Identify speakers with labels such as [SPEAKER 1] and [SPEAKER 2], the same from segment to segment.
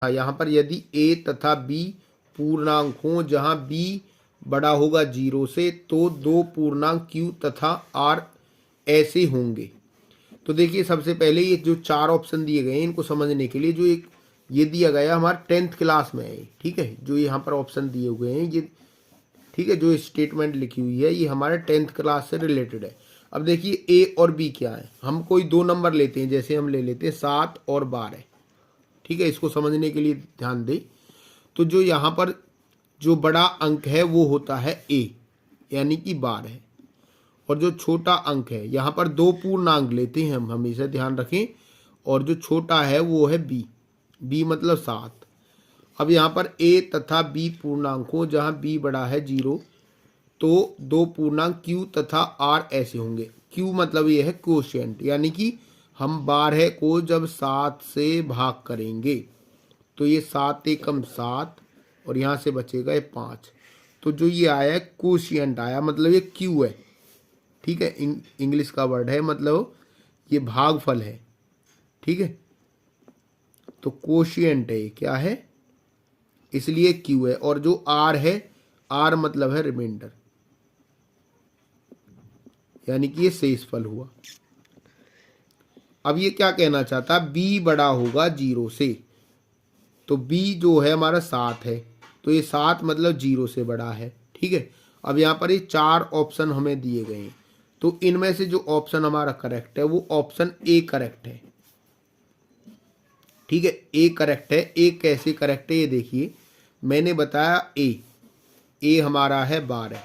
[SPEAKER 1] यहाँ पर यदि a तथा b पूर्णांक हों जहाँ b बड़ा होगा 0 से, तो दो पूर्णांक q तथा r ऐसे होंगे। तो देखिए सबसे पहले ये जो चार ऑप्शन दिए गए हैं इनको समझने के लिए, जो एक ये दिया गया हमारा 10th क्लास में है, ठीक है, जो यहाँ पर ऑप्शन दिए हुए हैं ये, ठीक है, जो स्टेटमेंट लिखी हुई है ये हमारे 10th क्लास से रिलेटेड है। अब देखिए ए और बी क्या है, हम कोई दो नंबर लेते हैं, जैसे हम ले लेते हैं 7 और 12, ठीक है, इसको समझने के लिए ध्यान दें। तो जो यहाँ पर जो बड़ा अंक है वो होता है ए, यानी कि 12, और जो छोटा अंक है यहाँ पर दो पूर्णांक लेते हैं हम, हमेशा ध्यान रखें, और जो छोटा है वो है बी, बी मतलब 7। अब यहाँ पर ए तथा बी पूर्णांक हो जहाँ बी बड़ा है 0, तो दो पूर्णांक q तथा r ऐसे होंगे। q मतलब ये है क्वोशिएंट, यानी कि हम 12 को जब 7 से भाग करेंगे तो ये 7 एकम 7 और यहाँ से बचेगा ये 5, तो जो ये आया है क्वोशिएंट आया, मतलब ये q है, ठीक है, इंग्लिश का वर्ड है, मतलब ये भागफल है, ठीक है, तो क्वोशिएंट है, क्या है, इसलिए q है। और जो r है, r मतलब है रिमाइंडर, यानी कि ये शेषफल हुआ। अब ये क्या कहना चाहता है, b बड़ा होगा 0 से, तो b जो है हमारा 7 है, तो ये 7 मतलब 0 से बड़ा है, ठीक है। अब यहाँ पर ये चार ऑप्शन हमें दिए गए हैं, तो इनमें से जो ऑप्शन हमारा करेक्ट है वो ऑप्शन ए करेक्ट है, ठीक है, ए करेक्ट है। ए कैसे करेक्ट है ये देखिए, मैंने बताया ए हमारा है 12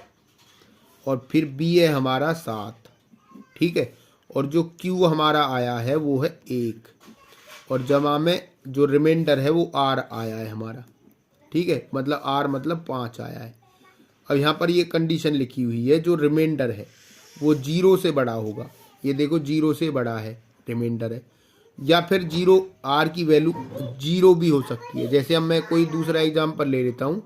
[SPEAKER 1] और फिर बी है हमारा 7, ठीक है, और जो क्यू हमारा आया है वो है 1, और जमा में जो रिमाइंडर है वो आर आया है हमारा, ठीक है, मतलब आर मतलब 5 आया है। अब यहाँ पर ये कंडीशन लिखी हुई है, जो रिमाइंडर है वो 0 से बड़ा होगा, ये देखो 0 से बड़ा है रिमाइंडर है, या फिर 0 आर की वैल्यू 0 भी हो सकती है। जैसे अब मैं कोई दूसरा एग्जाम्पल ले लेता हूँ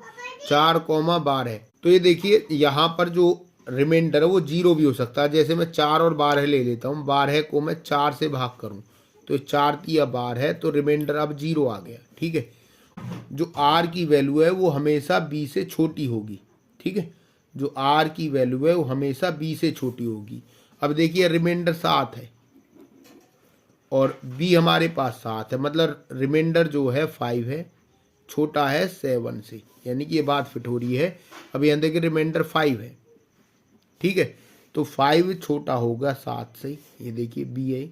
[SPEAKER 1] 4,12, तो ये देखिए यहाँ पर जो रिमाइंडर है वो 0 भी हो सकता है। जैसे मैं 4 और 12 ले लेता हूँ, 12 को मैं 4 से भाग करूँ तो 4 या 12 है, तो रिमाइंडर अब 0 आ गया, ठीक है। जो आर की वैल्यू है वो हमेशा बी से छोटी होगी, ठीक है, जो आर की वैल्यू है वो हमेशा बी से छोटी होगी। अब देखिए रिमाइंडर 7 है और बी हमारे पास 7 है, मतलब रिमाइंडर जो है 5 है, छोटा है 7 से, यानी कि ये बात फिट हो रही है। अब यहाँ देखिए रिमाइंडर 5 है, ठीक है, तो 5 छोटा होगा 7 से, ये देखिए बी है,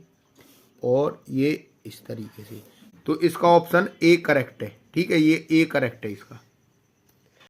[SPEAKER 1] और ये इस तरीके से, तो इसका ऑप्शन ए करेक्ट है, ठीक है, ये ए करेक्ट है इसका।